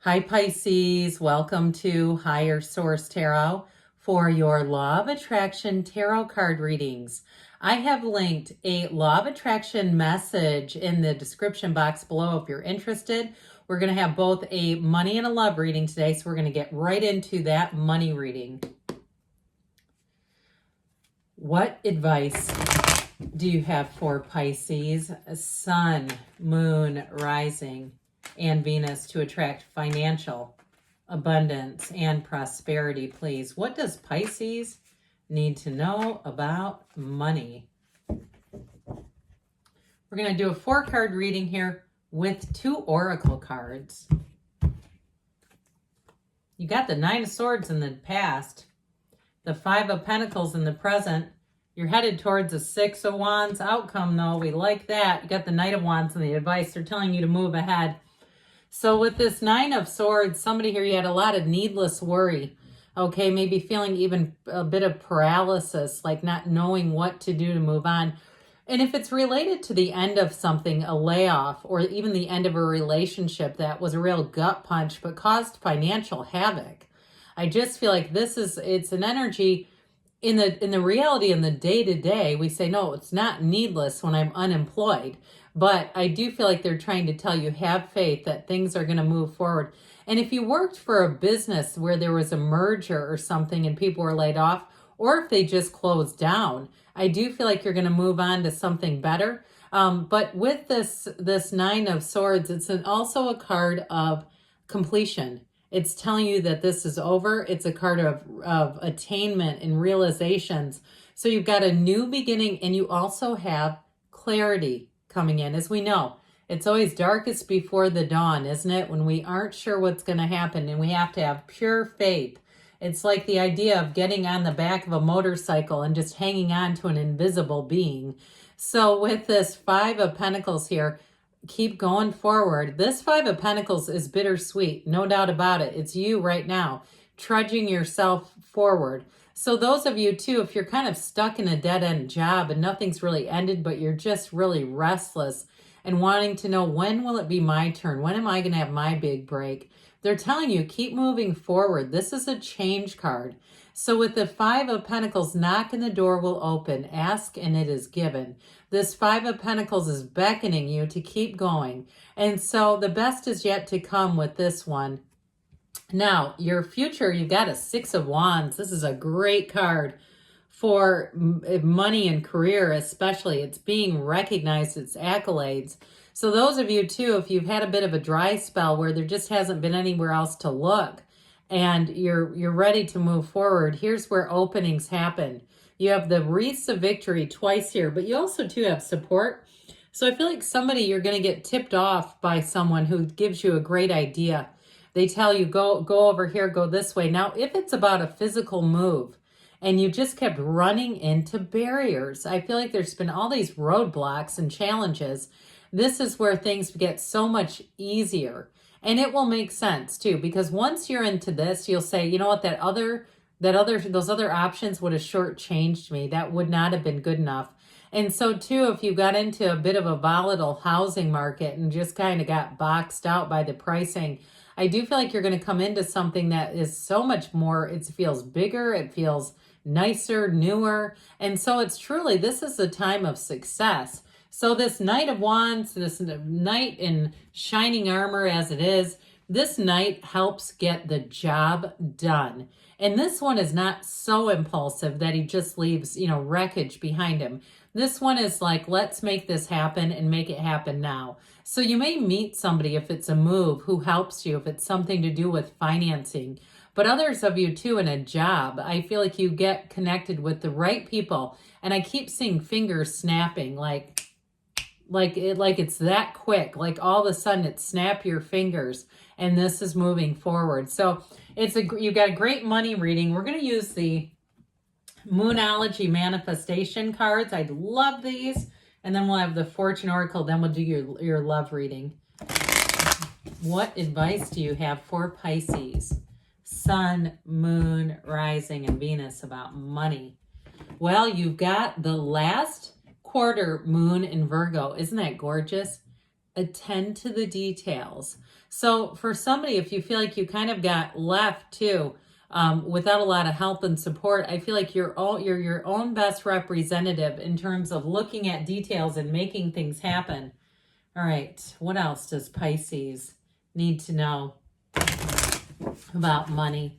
Hi Pisces, welcome to Higher Source Tarot for your Law of Attraction Tarot card readings. I have linked a Law of Attraction message in the description box below if you're interested. We're going to have both a money and a love reading today, so we're going to get right into that money reading. What advice do you have for Pisces, Sun, Moon, Rising, and Venus to attract financial abundance and prosperity, please? What does Pisces need to know about money? We're going to do a 4-card reading here with 2 oracle cards. You got the 9 of Swords in the past, the 5 of Pentacles in the present. You're headed towards a 6 of Wands outcome, though. We like that. You got the Knight of Wands and the advice. They're telling you to move ahead. So with this 9 of Swords, somebody here, you had a lot of needless worry. Okay, maybe feeling even a bit of paralysis, like not knowing what to do to move on. And if it's related to the end of something, a layoff, or even the end of a relationship that was a real gut punch but caused financial havoc, I just feel like it's an energy in the reality in the day-to-day. We say, no, it's not needless when I'm unemployed. But I do feel like they're trying to tell you, have faith that things are going to move forward. And if you worked for a business where there was a merger or something and people were laid off, or if they just closed down, I do feel like you're going to move on to something better. But with this 9 of Swords, it's also a card of completion. It's telling you that this is over. It's a card of attainment and realizations. So you've got a new beginning, and you also have clarity coming in. As we know, it's always darkest before the dawn, isn't it? When we aren't sure what's going to happen, and we have to have pure faith. It's like the idea of getting on the back of a motorcycle and just hanging on to an invisible being. So with this 5 of Pentacles here, keep going forward. This 5 of Pentacles is bittersweet, no doubt about it. It's you right now, trudging yourself forward. So those of you too, if you're kind of stuck in a dead-end job and nothing's really ended, but you're just really restless and wanting to know, when will it be my turn? When am I going to have my big break? They're telling you, keep moving forward. This is a change card. So with the 5 of Pentacles, knock and the door will open. Ask and it is given. This 5 of Pentacles is beckoning you to keep going. And so the best is yet to come with this one. Now, your future, you've got a 6 of Wands. This is a great card for money and career, especially. It's being recognized, it's accolades. So those of you too, if you've had a bit of a dry spell where there just hasn't been anywhere else to look and you're ready to move forward, here's where openings happen. You have the wreaths of victory twice here, but you also too have support. So I feel like you're going to get tipped off by someone who gives you a great idea. They tell you, go over here, go this way. Now, if it's about a physical move and you just kept running into barriers, I feel like there's been all these roadblocks and challenges. This is where things get so much easier. And it will make sense too, because once you're into this, you'll say, you know what, those other options would have shortchanged me. That would not have been good enough. And so too, if you got into a bit of a volatile housing market and just kind of got boxed out by the pricing, I do feel like you're going to come into something that is so much more, it feels bigger, it feels nicer, newer. And so this is the time of success. So this Knight of Wands, this knight in shining armor as it is, this knight helps get the job done. And this one is not so impulsive that he just leaves, wreckage behind him. This one is like, let's make this happen and make it happen now. So you may meet somebody, if it's a move, who helps you, if it's something to do with financing. But others of you too in a job, I feel like you get connected with the right people. And I keep seeing fingers snapping, like it's that quick, like all of a sudden it snap your fingers and this is moving forward. So you got a great money reading. We're going to use the Moonology manifestation cards. I love these. And then we'll have the Fortune Oracle. Then we'll do your love reading. What advice do you have for Pisces, Sun, Moon, Rising, and Venus about money? Well, you've got the last quarter moon in Virgo. Isn't that gorgeous? Attend to the details. So for somebody, if you feel like you kind of got left too, without a lot of help and support, I feel like you're your own best representative in terms of looking at details and making things happen. All right, what else does Pisces need to know about money?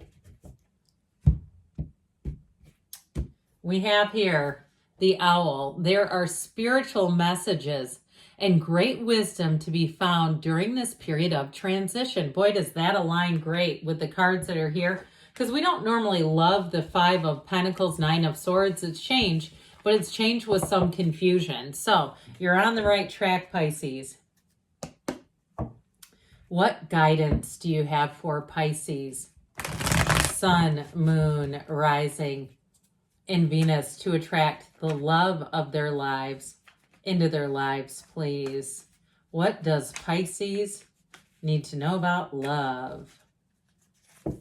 We have here the owl. There are spiritual messages and great wisdom to be found during this period of transition. Boy, does that align great with the cards that are here, because we don't normally love the Five of Pentacles, Nine of Swords. It's change, but it's change with some confusion. So you're on the right track, Pisces. What guidance do you have for Pisces? Sun, moon, rising, and Venus to attract the love of their lives into their lives, please. What does Pisces need to know about love? All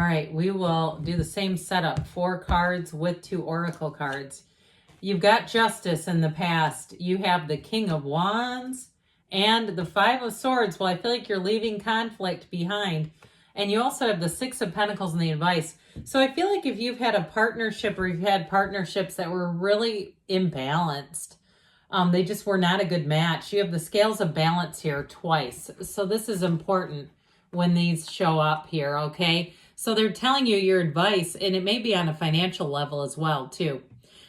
right, we will do the same setup. 4 cards with 2 oracle cards. You've got justice in the past. You have the King of Wands and the Five of Swords. Well, I feel like you're leaving conflict behind. And you also have the Six of Pentacles and the advice. So I feel like if you've had a partnership or you've had partnerships that were really imbalanced, they just were not a good match. You have the scales of balance here twice. So this is important when these show up here, okay? So they're telling you your advice, and it may be on a financial level as well, too,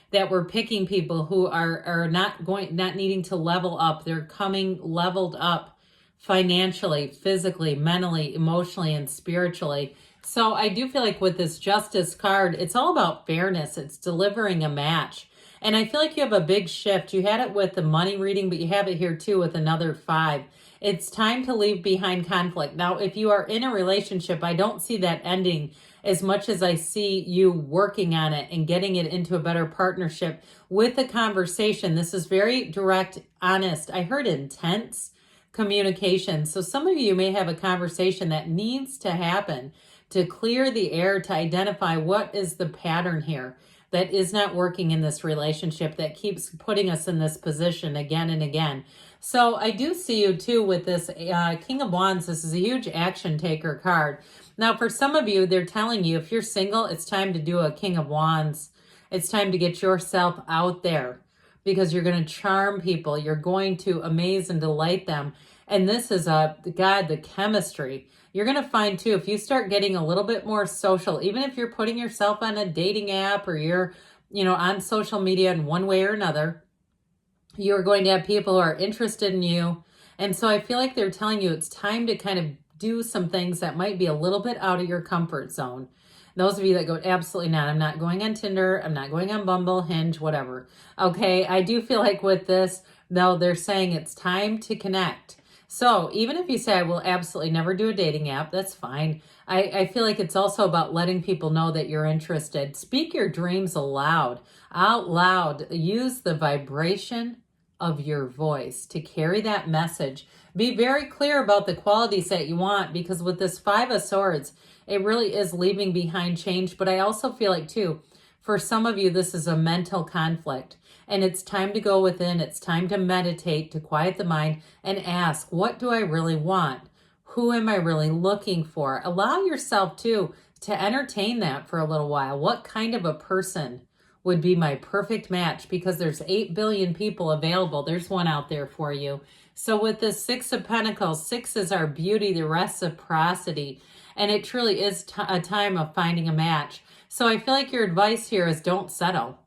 that we're picking people who are not needing to level up. They're coming leveled up financially, physically, mentally, emotionally, and spiritually. So I do feel like with this justice card, it's all about fairness. It's delivering a match. And I feel like you have a big shift. You had it with the money reading, but you have it here too with another 5. It's time to leave behind conflict. Now, if you are in a relationship, I don't see that ending as much as I see you working on it and getting it into a better partnership with a conversation. This is very direct, honest. I heard intense communication. So some of you may have a conversation that needs to happen to clear the air, to identify what is the pattern here that is not working in this relationship, that keeps putting us in this position again and again. So I do see you too with this King of Wands. This is a huge action taker card. Now, for some of you, they're telling you if you're single, it's time to do a King of Wands. It's time to get yourself out there, because you're going to charm people. You're going to amaze and delight them. And this is the chemistry. You're going to find too, if you start getting a little bit more social, even if you're putting yourself on a dating app or you're, on social media in one way or another, you're going to have people who are interested in you. And so I feel like they're telling you it's time to kind of do some things that might be a little bit out of your comfort zone. Those of you that go, absolutely not. I'm not going on Tinder. I'm not going on Bumble, Hinge, whatever. Okay, I do feel like with this, though, they're saying it's time to connect. So even if you say, I will absolutely never do a dating app, that's fine. I feel like it's also about letting people know that you're interested. Speak your dreams aloud, out loud. Use the vibration of your voice to carry that message. Be very clear about the qualities that you want, because with this Five of Swords, it really is leaving behind change. But I also feel like too, for some of you, this is a mental conflict, and it's time to go within. It's time to meditate, to quiet the mind and ask, what do I really want? Who am I really looking for? Allow yourself too to entertain that for a little while. What kind of a person would be my perfect match? Because there's 8 billion people available. There's one out there for you. So with this Six of Pentacles, 6 is our beauty, the reciprocity, and it truly is a time of finding a match. So I feel like your advice here is don't settle.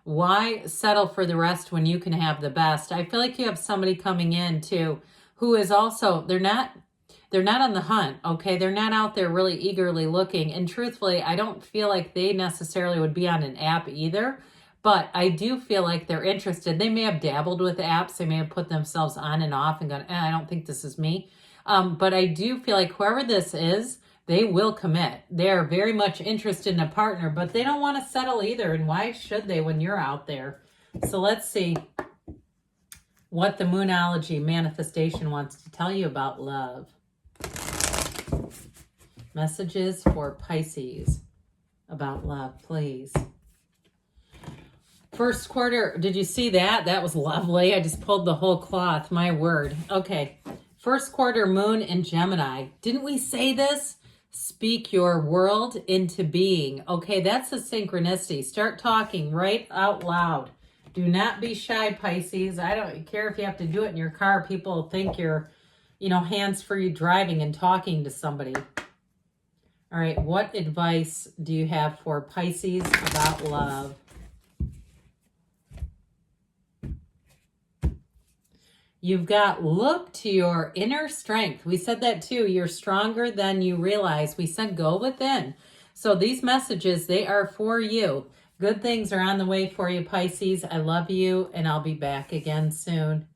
Why settle for the rest when you can have the best? I feel like you have somebody coming in too who is also, they're not on the hunt, okay? They're not out there really eagerly looking. And truthfully, I don't feel like they necessarily would be on an app either, but I do feel like they're interested. They may have dabbled with apps. They may have put themselves on and off and gone, I don't think this is me. But I do feel like whoever this is, they will commit. They're very much interested in a partner, but they don't want to settle either. And why should they when you're out there? So let's see what the Moonology manifestation wants to tell you about love. Messages for Pisces about love, please. first quarter, did you see that? That was lovely. I just pulled the whole cloth, my word. Okay, first quarter moon in Gemini. Didn't we say this? Speak your world into being. Okay, that's a synchronicity. Start talking right out loud. Do not be shy, Pisces. I don't care if you have to do it in your car. People think you're, hands-free driving and talking to somebody. All right, what advice do you have for Pisces about love? You've got look to your inner strength. We said that too. You're stronger than you realize. We said go within. So these messages, they are for you. Good things are on the way for you, Pisces. I love you, and I'll be back again soon.